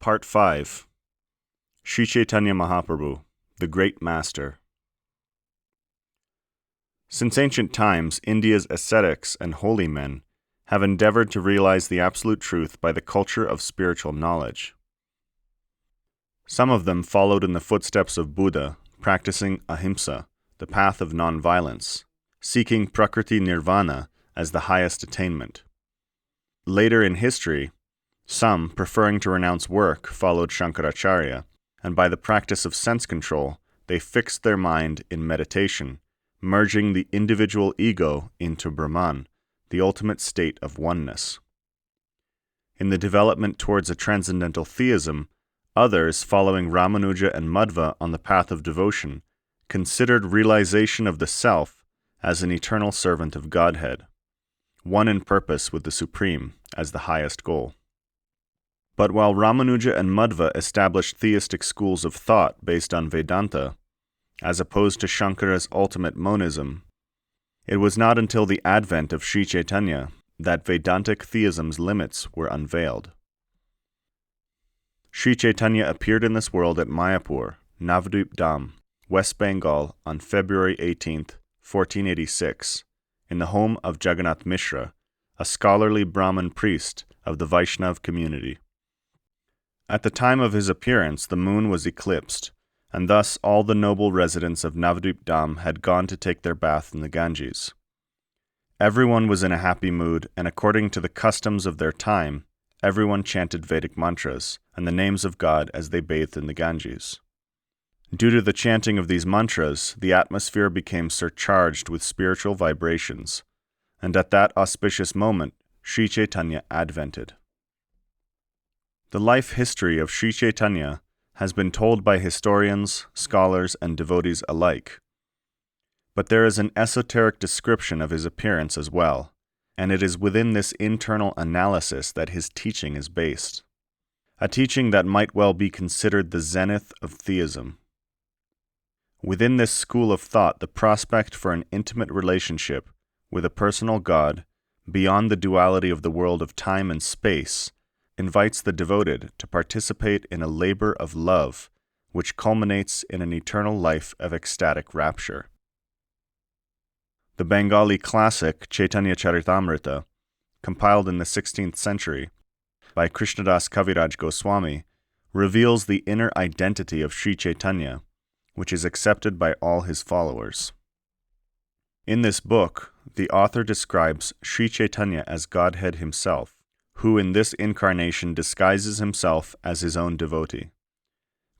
Part 5. Shri Chaitanya Mahaprabhu, the Great Master. Since ancient times, India's ascetics and holy men have endeavored to realize the absolute truth by the culture of spiritual knowledge. Some of them followed in the footsteps of Buddha, practicing ahimsa, the path of non-violence, seeking prakriti nirvana as the highest attainment. Later in history, some, preferring to renounce work, followed Shankaracharya, and by the practice of sense control, they fixed their mind in meditation, merging the individual ego into Brahman, the ultimate state of oneness. In the development towards a transcendental theism, others, following Ramanuja and Madhva on the path of devotion, considered realization of the self as an eternal servant of Godhead, one in purpose with the Supreme as the highest goal. But while Ramanuja and Madhva established theistic schools of thought based on Vedanta, as opposed to Shankara's ultimate monism, it was not until the advent of Shri Chaitanya that Vedantic theism's limits were unveiled. Shri Chaitanya appeared in this world at Mayapur, Navadvip Dham, West Bengal on February 18, 1486, in the home of Jagannath Mishra, a scholarly Brahmin priest of the Vaishnava community. At the time of his appearance, the moon was eclipsed, and thus all the noble residents of Navadvip Dham had gone to take their bath in the Ganges. Everyone was in a happy mood, and according to the customs of their time, everyone chanted Vedic mantras and the names of God as they bathed in the Ganges. Due to the chanting of these mantras, the atmosphere became surcharged with spiritual vibrations, and at that auspicious moment, Shri Chaitanya advented. The life history of Shri Chaitanya has been told by historians, scholars, and devotees alike. But there is an esoteric description of his appearance as well, and it is within this internal analysis that his teaching is based. A teaching that might well be considered the zenith of theism. Within this school of thought, the prospect for an intimate relationship with a personal God, beyond the duality of the world of time and space, invites the devoted to participate in a labor of love which culminates in an eternal life of ecstatic rapture. The Bengali classic Chaitanya Charitamrita, compiled in the 16th century by Krishnadas Kaviraj Goswami, reveals the inner identity of Shri Chaitanya, which is accepted by all his followers. In this book, the author describes Shri Chaitanya as Godhead himself, who in this incarnation disguises himself as his own devotee.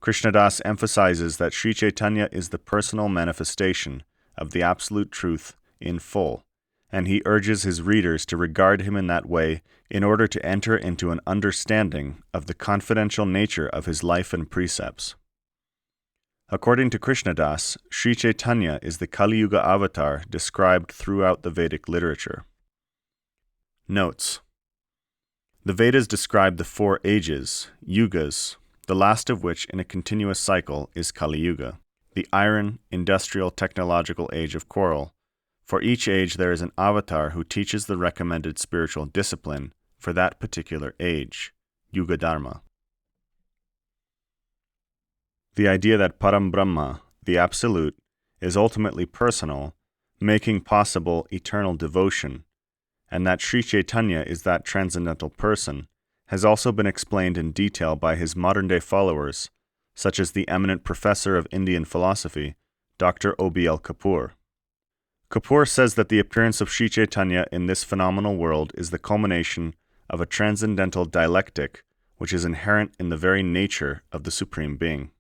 Krishnadas emphasizes that Shri Chaitanya is the personal manifestation of the absolute truth in full, and he urges his readers to regard him in that way in order to enter into an understanding of the confidential nature of his life and precepts. According to Krishnadas, Shri Chaitanya is the Kali Yuga avatar described throughout the Vedic literature. Notes: the Vedas describe the 4 ages, yugas, the last of which in a continuous cycle is Kali Yuga, the iron, industrial, technological age of quarrel. For each age there is an avatar who teaches the recommended spiritual discipline for that particular age, Yuga Dharma. The idea that Param Brahma, the Absolute, is ultimately personal, making possible eternal devotion, and that Shri Chaitanya is that transcendental person, has also been explained in detail by his modern-day followers, such as the eminent professor of Indian philosophy, Dr. O.B.L. Kapoor. Kapoor says that the appearance of Shri Chaitanya in this phenomenal world is the culmination of a transcendental dialectic which is inherent in the very nature of the Supreme Being.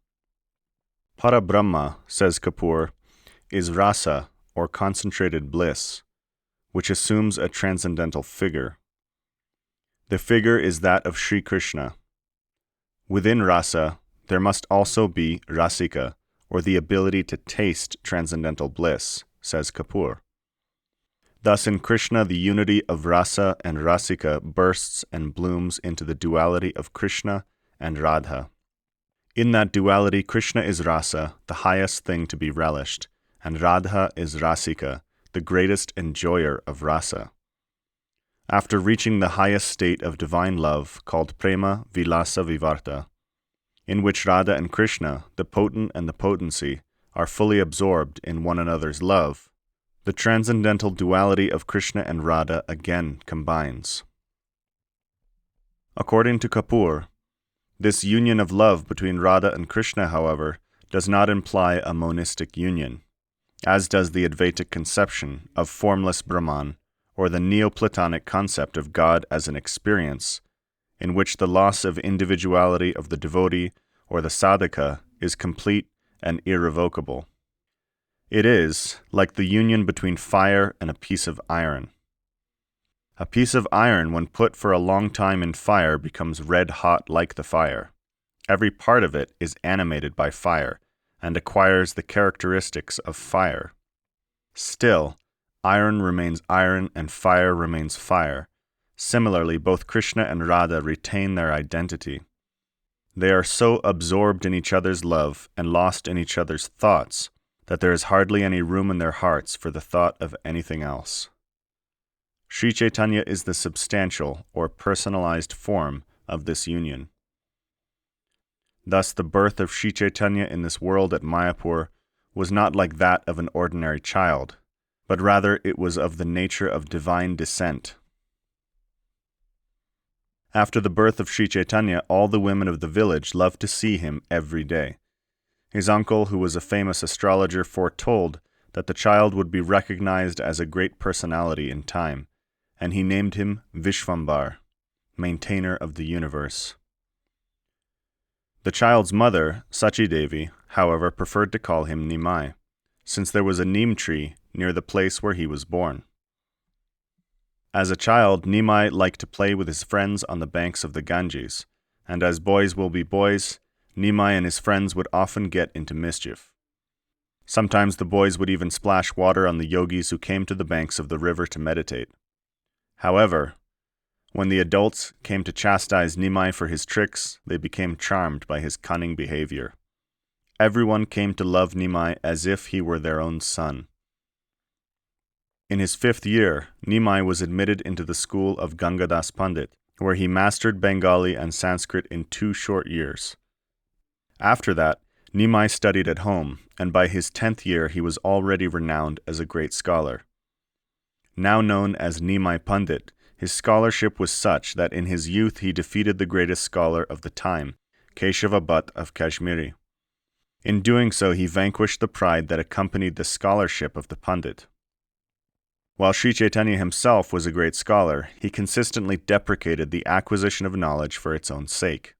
Para Brahma, says Kapoor, is rasa, or concentrated bliss, which assumes a transcendental figure. The figure is that of Sri Krishna. Within rasa, there must also be rasika, or the ability to taste transcendental bliss, says Kapoor. Thus in Krishna the unity of rasa and rasika bursts and blooms into the duality of Krishna and Radha. In that duality, Krishna is rasa, the highest thing to be relished, and Radha is rasika, the greatest enjoyer of rasa. After reaching the highest state of divine love, called prema vilasa vivarta, in which Radha and Krishna, the potent and the potency, are fully absorbed in one another's love, the transcendental duality of Krishna and Radha again combines. According to Kapoor, this union of love between Radha and Krishna, however, does not imply a monistic union, as does the Advaitic conception of formless Brahman or the Neoplatonic concept of God as an experience, in which the loss of individuality of the devotee or the sadhaka is complete and irrevocable. It is like the union between fire and a piece of iron. A piece of iron, when put for a long time in fire, becomes red hot like the fire. Every part of it is animated by fire and acquires the characteristics of fire. Still, iron remains iron and fire remains fire. Similarly, both Krishna and Radha retain their identity. They are so absorbed in each other's love and lost in each other's thoughts that there is hardly any room in their hearts for the thought of anything else. Shri Chaitanya is the substantial or personalized form of this union. Thus, the birth of Shri Chaitanya in this world at Mayapur was not like that of an ordinary child, but rather it was of the nature of divine descent. After the birth of Shri Chaitanya, all the women of the village loved to see him every day. His uncle, who was a famous astrologer, foretold that the child would be recognized as a great personality in time, and he named him Vishvambar, maintainer of the universe. The child's mother, Sachi Devi, however, preferred to call him Nimai, since there was a neem tree near the place where he was born. As a child, Nimai liked to play with his friends on the banks of the Ganges, and as boys will be boys, Nimai and his friends would often get into mischief. Sometimes the boys would even splash water on the yogis who came to the banks of the river to meditate. However, when the adults came to chastise Nimai for his tricks, they became charmed by his cunning behavior. Everyone came to love Nimai as if he were their own son. In his 5th year, Nimai was admitted into the school of Gangadas Pandit, where he mastered Bengali and Sanskrit in 2 short years. After that, Nimai studied at home, and by his 10th year he was already renowned as a great scholar. Now known as Nimai Pandit, his scholarship was such that in his youth he defeated the greatest scholar of the time, Keshava Bhatt of Kashmiri. In doing so, he vanquished the pride that accompanied the scholarship of the Pandit. While Shri Chaitanya himself was a great scholar, he consistently deprecated the acquisition of knowledge for its own sake.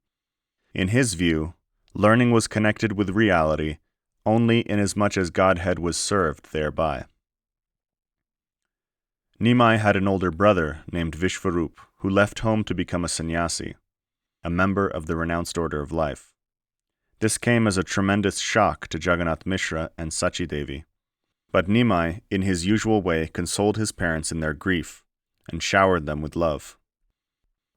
In his view, learning was connected with reality only inasmuch as Godhead was served thereby. Nimai had an older brother named Vishvarup, who left home to become a sannyasi, a member of the renounced order of life. This came as a tremendous shock to Jagannath Mishra and Sachi Devi, but Nimai, in his usual way, consoled his parents in their grief and showered them with love.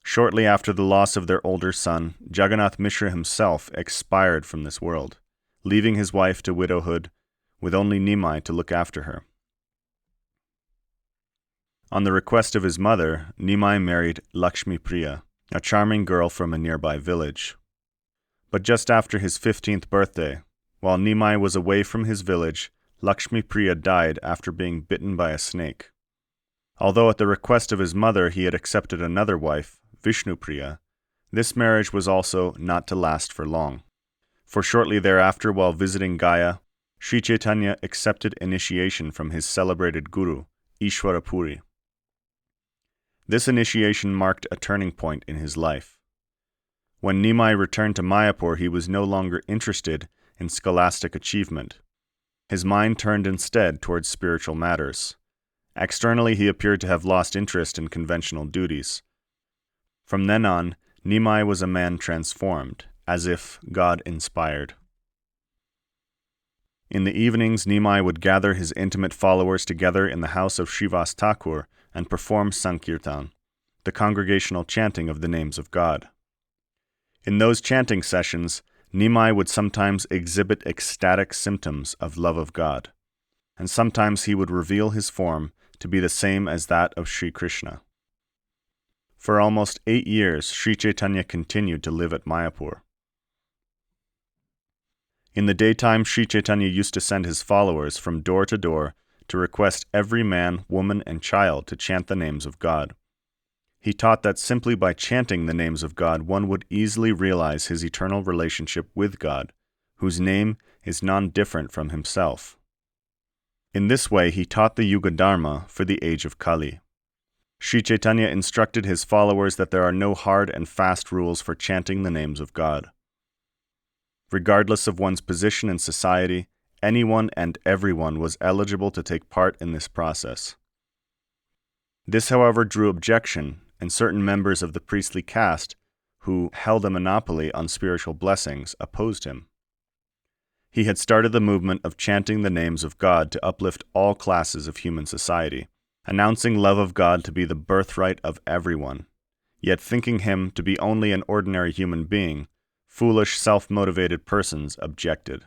Shortly after the loss of their older son, Jagannath Mishra himself expired from this world, leaving his wife to widowhood with only Nimai to look after her. On the request of his mother, Nimai married Lakshmi Priya, a charming girl from a nearby village. But just after his 15th birthday, while Nimai was away from his village, Lakshmi Priya died after being bitten by a snake. Although at the request of his mother he had accepted another wife, Vishnu Priya, this marriage was also not to last for long. For shortly thereafter, while visiting Gaya, Shri Chaitanya accepted initiation from his celebrated guru, Ishwara Puri. This initiation marked a turning point in his life. When Nimai returned to Mayapur, he was no longer interested in scholastic achievement. His mind turned instead towards spiritual matters. Externally, he appeared to have lost interest in conventional duties. From then on, Nimai was a man transformed, as if God-inspired. In the evenings, Nimai would gather his intimate followers together in the house of Srivas Thakur and perform Sankirtan, the congregational chanting of the names of God. In those chanting sessions, Nimai would sometimes exhibit ecstatic symptoms of love of God, and sometimes he would reveal his form to be the same as that of Sri Krishna. For almost 8 years, Sri Chaitanya continued to live at Mayapur. In the daytime, Sri Chaitanya used to send his followers from door to door to request every man, woman, and child to chant the names of God. He taught that simply by chanting the names of God, one would easily realize his eternal relationship with God, whose name is non-different from himself. In this way, he taught the Yuga Dharma for the age of Kali. Sri Chaitanya instructed his followers that there are no hard and fast rules for chanting the names of God. Regardless of one's position in society, anyone and everyone was eligible to take part in this process. This, however, drew objection, and certain members of the priestly caste, who held a monopoly on spiritual blessings, opposed him. He had started the movement of chanting the names of God to uplift all classes of human society, announcing love of God to be the birthright of everyone, yet thinking him to be only an ordinary human being. Foolish, self-motivated persons objected.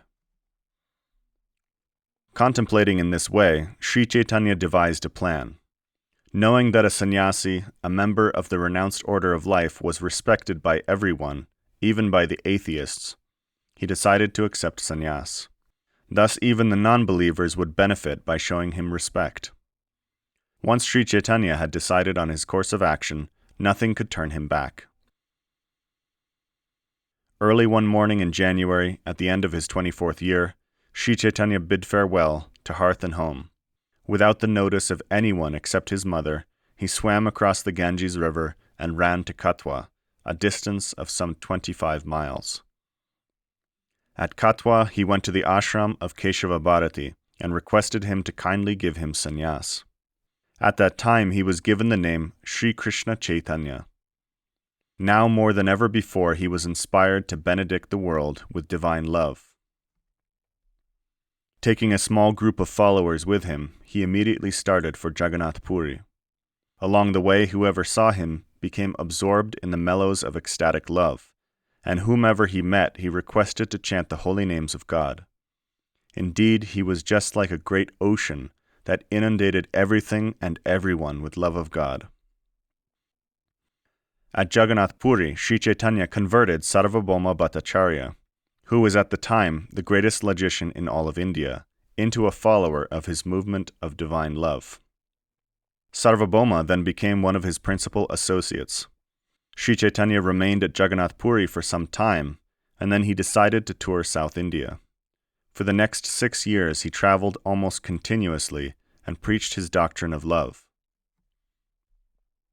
Contemplating in this way, Sri Chaitanya devised a plan. Knowing that a sannyasi, a member of the renounced order of life, was respected by everyone, even by the atheists, he decided to accept sannyas. Thus even the non-believers would benefit by showing him respect. Once Sri Chaitanya had decided on his course of action, nothing could turn him back. Early one morning in January, at the end of his 24th year, Sri Chaitanya bid farewell to hearth and home. Without the notice of anyone except his mother, he swam across the Ganges River and ran to Katwa, a distance of some 25 miles. At Katwa, he went to the ashram of Keshava Bharati and requested him to kindly give him sannyas. At that time, he was given the name Sri Krishna Chaitanya. Now more than ever before, he was inspired to benedict the world with divine love. Taking a small group of followers with him, he immediately started for Jagannath Puri. Along the way, whoever saw him became absorbed in the mellows of ecstatic love, and whomever he met, he requested to chant the holy names of God. Indeed, he was just like a great ocean that inundated everything and everyone with love of God. At Jagannath Puri, Sri Chaitanya converted Sarvabhauma Bhattacharya, who was at the time the greatest logician in all of India, into a follower of his movement of divine love. Sarvabhauma then became one of his principal associates. Sri Chaitanya remained at Jagannath Puri for some time, and then he decided to tour South India. For the next 6 years, he traveled almost continuously and preached his doctrine of love.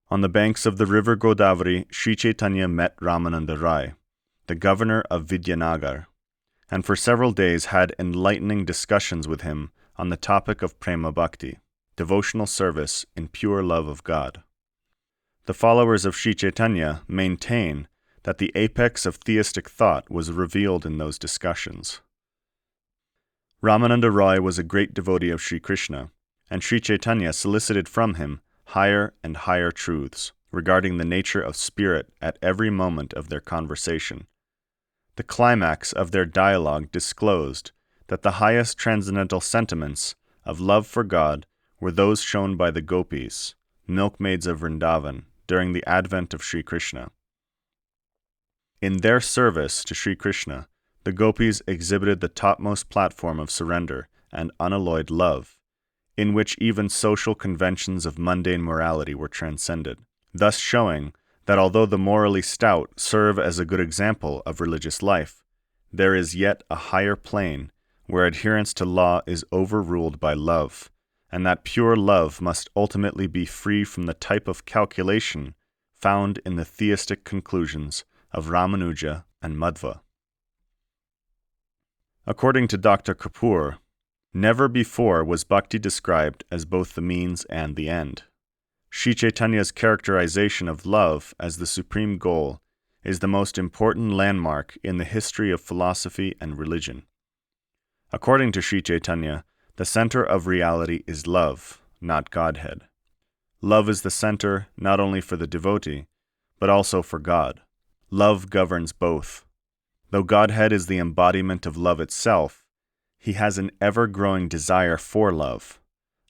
On the banks of the river Godavari, Sri Chaitanya met Ramananda Rai, the governor of Vidyanagar, and for several days had enlightening discussions with him on the topic of Prema Bhakti, devotional service in pure love of God. The followers of Sri Chaitanya maintain that the apex of theistic thought was revealed in those discussions. Ramananda Rai was a great devotee of Sri Krishna, and Sri Chaitanya solicited from him higher and higher truths regarding the nature of spirit at every moment of their conversation. The climax of their dialogue disclosed that the highest transcendental sentiments of love for God were those shown by the gopis, milkmaids of Vrindavan, during the advent of Sri Krishna. In their service to Sri Krishna, the gopis exhibited the topmost platform of surrender and unalloyed love, in which even social conventions of mundane morality were transcended, thus showing that although the morally stout serve as a good example of religious life, there is yet a higher plane where adherence to law is overruled by love, and that pure love must ultimately be free from the type of calculation found in the theistic conclusions of Ramanuja and Madhva. According to Dr. Kapoor, never before was bhakti described as both the means and the end. Sri Chaitanya's characterization of love as the supreme goal is the most important landmark in the history of philosophy and religion. According to Sri Chaitanya, the center of reality is love, not Godhead. Love is the center not only for the devotee, but also for God. Love governs both. Though Godhead is the embodiment of love itself, he has an ever-growing desire for love.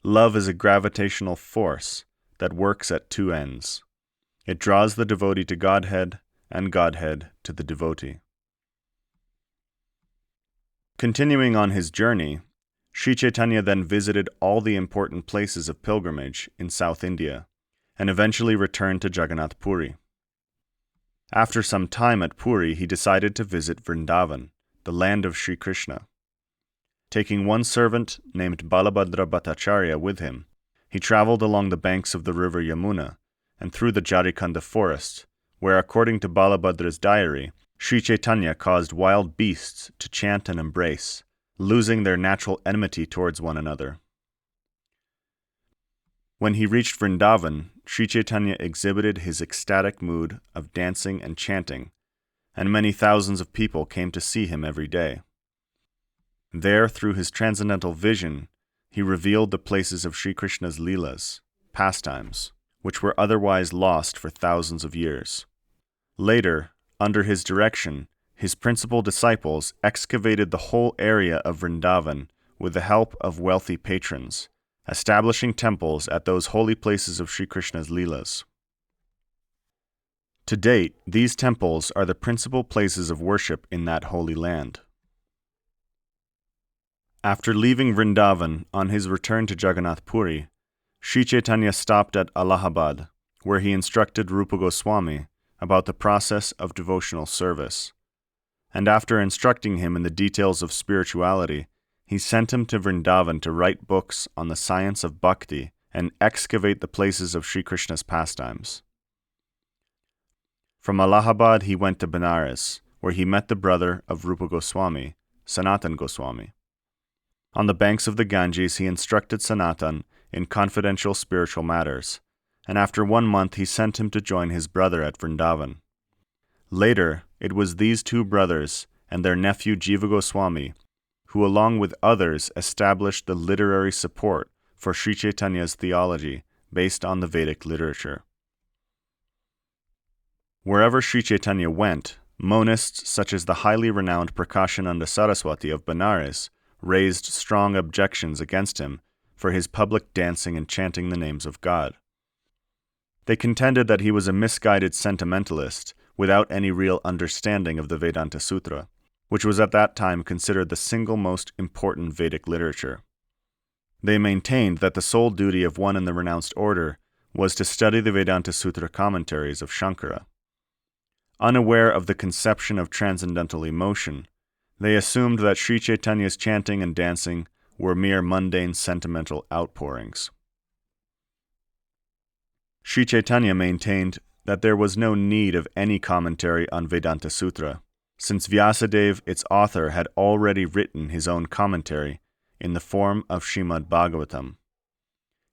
Love is a gravitational force that works at two ends. It draws the devotee to Godhead, and Godhead to the devotee. Continuing on his journey, Sri Chaitanya then visited all the important places of pilgrimage in South India, and eventually returned to Jagannath Puri. After some time at Puri, he decided to visit Vrindavan, the land of Sri Krishna. Taking one servant named Balabhadra Bhattacharya with him, he traveled along the banks of the river Yamuna and through the Jarikanda forest, where, according to Balabhadra's diary, Sri Chaitanya caused wild beasts to chant and embrace, losing their natural enmity towards one another. When he reached Vrindavan, Sri Chaitanya exhibited his ecstatic mood of dancing and chanting, and many thousands of people came to see him every day. There, through his transcendental vision, he revealed the places of Sri Krishna's Leelas, pastimes, which were otherwise lost for thousands of years. Later, under his direction, his principal disciples excavated the whole area of Vrindavan with the help of wealthy patrons, establishing temples at those holy places of Sri Krishna's Leelas. To date, these temples are the principal places of worship in that holy land. After leaving Vrindavan on his return to Jagannath Puri, Sri Chaitanya stopped at Allahabad, where he instructed Rupa Goswami about the process of devotional service. And after instructing him in the details of spirituality, he sent him to Vrindavan to write books on the science of Bhakti and excavate the places of Sri Krishna's pastimes. From Allahabad he went to Benares, where he met the brother of Rupa Goswami, Sanatan Goswami. On the banks of the Ganges he instructed Sanatan in confidential spiritual matters, and after 1 month he sent him to join his brother at Vrindavan. Later, it was these two brothers and their nephew Jiva Goswami who, along with others, established the literary support for Sri Chaitanya's theology based on the Vedic literature. Wherever Sri Chaitanya went, monists such as the highly renowned Prakashananda Saraswati of Benares raised strong objections against him for his public dancing and chanting the names of God. They contended that he was a misguided sentimentalist without any real understanding of the Vedanta Sutra, which was at that time considered the single most important Vedic literature. They maintained that the sole duty of one in the renounced order was to study the Vedanta Sutra commentaries of Shankara. Unaware of the conception of transcendental emotion, they assumed that Sri Chaitanya's chanting and dancing were mere mundane sentimental outpourings. Sri Chaitanya maintained that there was no need of any commentary on Vedanta Sutra, since Vyasadeva, its author, had already written his own commentary in the form of Srimad Bhagavatam.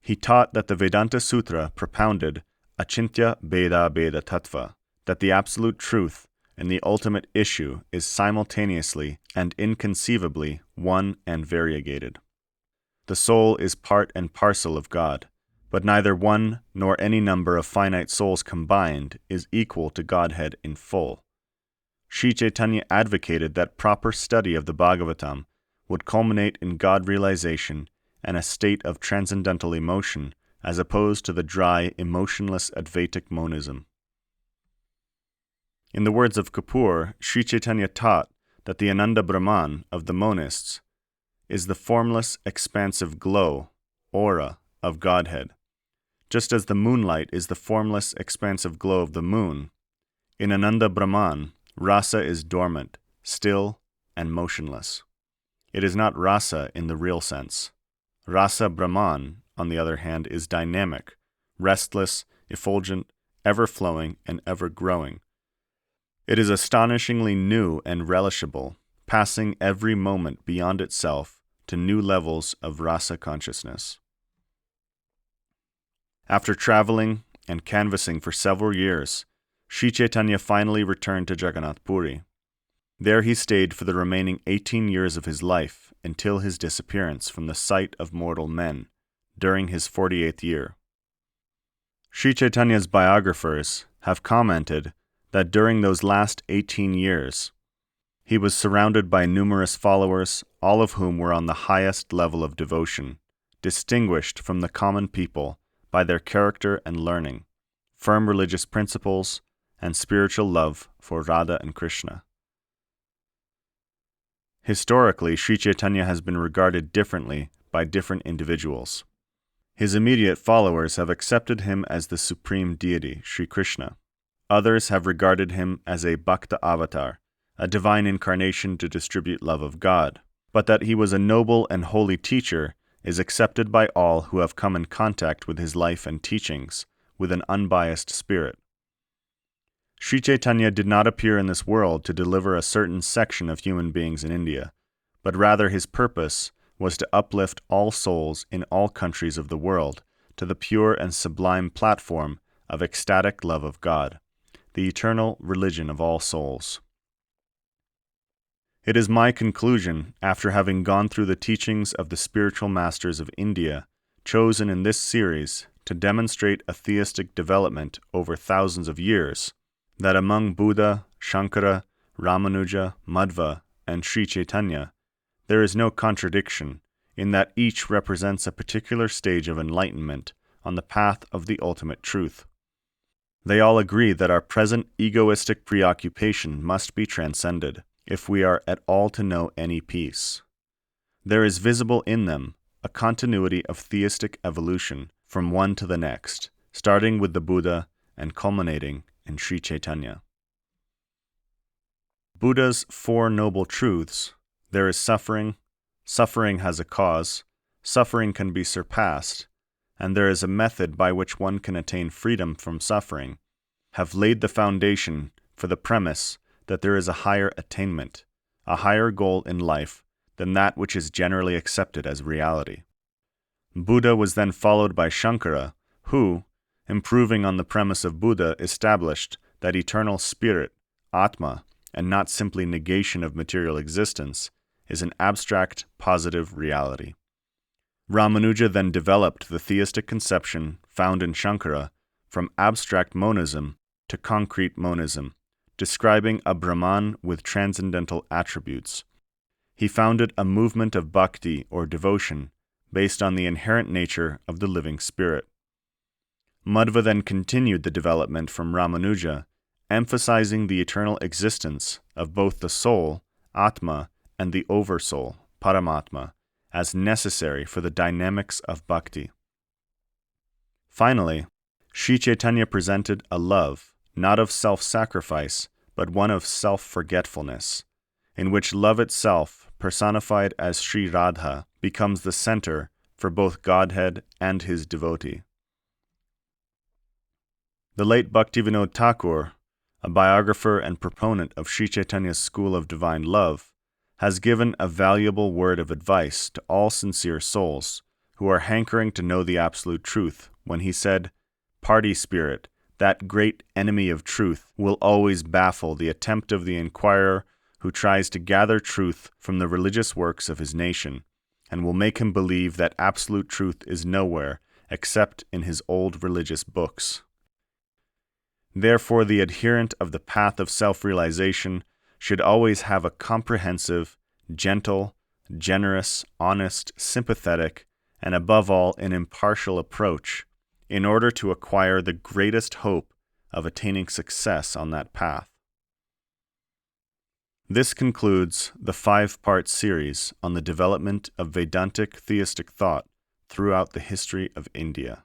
He taught that the Vedanta Sutra propounded achintya bheda-bheda tattva, that the absolute truth and the ultimate issue is simultaneously and inconceivably one and variegated. The soul is part and parcel of God, but neither one nor any number of finite souls combined is equal to Godhead in full. Sri Chaitanya advocated that proper study of the Bhagavatam would culminate in God realization and a state of transcendental emotion as opposed to the dry, emotionless Advaitic monism. In the words of Kapoor, Sri Chaitanya taught that the Ananda Brahman of the monists is the formless, expansive glow, aura, of Godhead. Just as the moonlight is the formless, expansive glow of the moon, in Ananda Brahman, rasa is dormant, still, and motionless. It is not rasa in the real sense. Rasa Brahman, on the other hand, is dynamic, restless, effulgent, ever-flowing, and ever-growing. It is astonishingly new and relishable, passing every moment beyond itself to new levels of rasa consciousness. After traveling and canvassing for several years, Sri Chaitanya finally returned to Jagannath Puri. There he stayed for the remaining 18 years of his life until his disappearance from the sight of mortal men during his 48th year. Sri Chaitanya's biographers have commented that during those last 18 years, he was surrounded by numerous followers, all of whom were on the highest level of devotion, distinguished from the common people by their character and learning, firm religious principles, and spiritual love for Radha and Krishna. Historically, Sri Chaitanya has been regarded differently by different individuals. His immediate followers have accepted him as the supreme deity, Sri Krishna. Others have regarded him as a Bhakta avatar, a divine incarnation to distribute love of God. But that he was a noble and holy teacher is accepted by all who have come in contact with his life and teachings with an unbiased spirit. Sri Chaitanya did not appear in this world to deliver a certain section of human beings in India, but rather his purpose was to uplift all souls in all countries of the world to the pure and sublime platform of ecstatic love of God, the eternal religion of all souls. It is my conclusion, after having gone through the teachings of the spiritual masters of India, chosen in this series to demonstrate a theistic development over thousands of years, that among Buddha, Shankara, Ramanuja, Madhva, and Shri Chaitanya, there is no contradiction in that each represents a particular stage of enlightenment on the path of the ultimate truth. They all agree that our present egoistic preoccupation must be transcended if we are at all to know any peace. There is visible in them a continuity of theistic evolution from one to the next, starting with the Buddha and culminating in Sri Chaitanya. Buddha's Four Noble Truths: there is suffering, suffering has a cause, suffering can be surpassed, and there is a method by which one can attain freedom from suffering, have laid the foundation for the premise that there is a higher attainment, a higher goal in life than that which is generally accepted as reality. Buddha was then followed by Shankara, who, improving on the premise of Buddha, established that eternal spirit, Atma, and not simply negation of material existence, is an abstract, positive reality. Ramanuja then developed the theistic conception found in Shankara from abstract monism to concrete monism, describing a Brahman with transcendental attributes. He founded a movement of bhakti or devotion based on the inherent nature of the living spirit. Madhva then continued the development from Ramanuja, emphasizing the eternal existence of both the soul, Atma, and the oversoul, Paramatma, as necessary for the dynamics of bhakti. Finally, Sri Chaitanya presented a love, not of self-sacrifice, but one of self-forgetfulness, in which love itself, personified as Sri Radha, becomes the center for both Godhead and his devotee. The late Bhaktivinoda Thakura, a biographer and proponent of Sri Chaitanya's school of divine love, has given a valuable word of advice to all sincere souls who are hankering to know the absolute truth when he said, "Party spirit, that great enemy of truth, will always baffle the attempt of the inquirer who tries to gather truth from the religious works of his nation, and will make him believe that absolute truth is nowhere except in his old religious books." Therefore, the adherent of the path of self-realization should always have a comprehensive, gentle, generous, honest, sympathetic, and above all, an impartial approach in order to acquire the greatest hope of attaining success on that path. This concludes the 5-part series on the development of Vedantic theistic thought throughout the history of India.